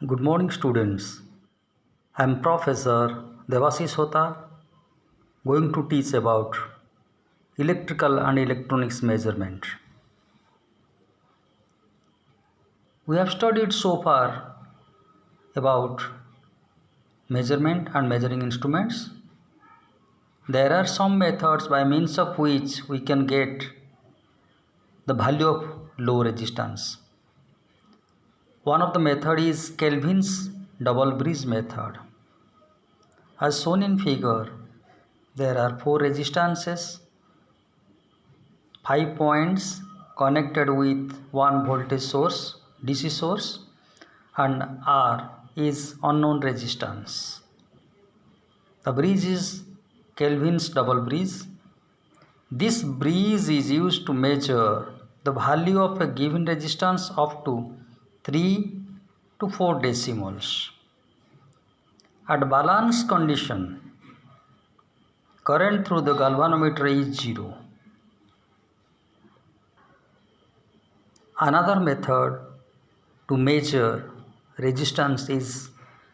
Good morning, students. I am Professor Devasish Hota, going to teach about electrical and electronics measurement. We have studied so far about measurement and measuring instruments. There are some methods by means of which we can get the value of low resistance. One of the method is Kelvin's double bridge method. As shown in figure, there are four resistances, 5 points connected with one voltage source, DC source, and R is unknown resistance. The bridge is Kelvin's double bridge. This bridge is used to measure the value of a given resistance up to 3 to 4 decimals. At balance condition, current through the galvanometer is 0. Another method to measure resistance is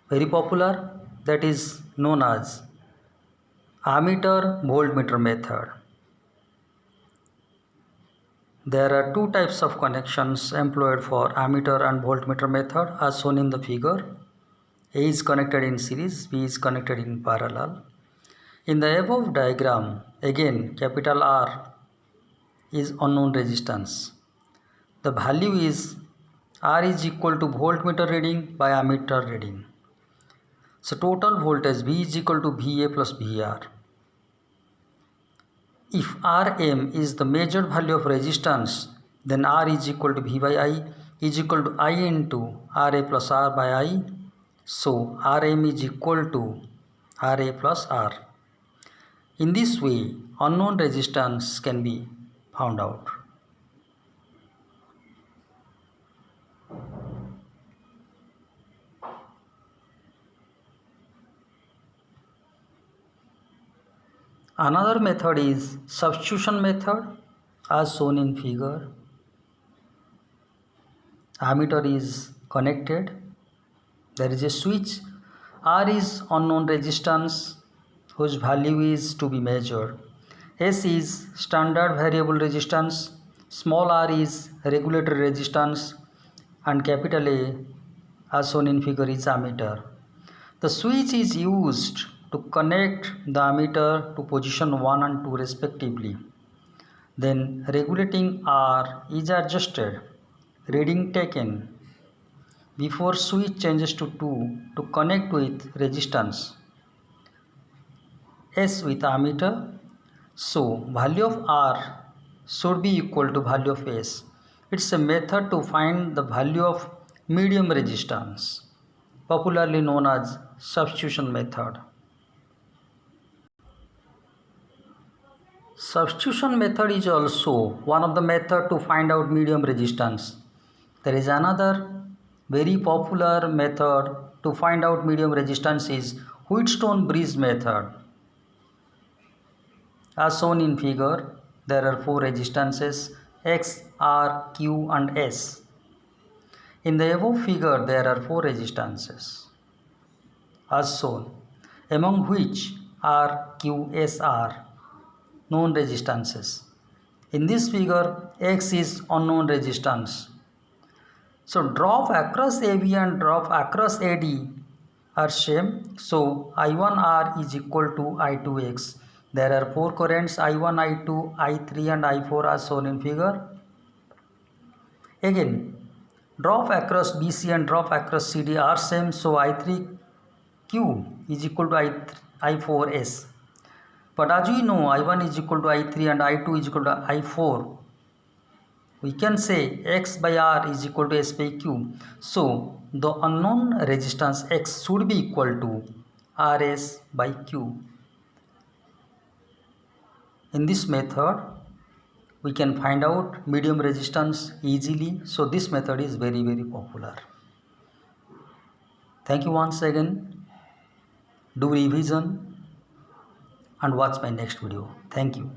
very popular, that is known as ammeter voltmeter method. There are two types of connections employed for ammeter and voltmeter method as shown in the figure. A is connected in series, B is connected in parallel. In the above diagram, again capital R is unknown resistance. The value is R is equal to voltmeter reading by ammeter reading. So total voltage V is equal to VA plus VR. If Rm is the measured value of resistance, then R is equal to V by I is equal to I into Ra plus R by I. So Rm is equal to Ra plus R. In this way, unknown resistance can be found out. Another method is substitution method as shown in figure. Ammeter is connected. There is a switch. R is unknown resistance whose value is to be measured. S is standard variable resistance. Small r is regulatory resistance, and capital A as shown in figure is ammeter. The switch is used to connect the ammeter to position 1 and 2 respectively. Then regulating R is adjusted, reading taken before switch changes to 2 to connect with resistance S with ammeter. So value of R should be equal to value of S. It's a method to find the value of medium resistance, popularly known as substitution method. Substitution method is also one of the methods to find out medium resistance. There is another very popular method to find out medium resistance is Wheatstone bridge method. As shown in figure, there are four resistances X, R, Q and S. In the above figure, there are four resistances as shown, among which R, Q, S are known resistances. In this figure, X is unknown resistance. So drop across AB and drop across AD are same. So I1R is equal to I2X. There are four currents I1, I2, I3 and I4 as shown in figure. Again, drop across BC and drop across CD are same. So I3Q is equal to I4S. But as we know, I1 is equal to I3 and I2 is equal to I4. We can say X by R is equal to S by Q. So the unknown resistance X should be equal to RS by Q. In this method, we can find out medium resistance easily. So this method is very popular. Thank you once again. Do revision and watch my next video. Thank you.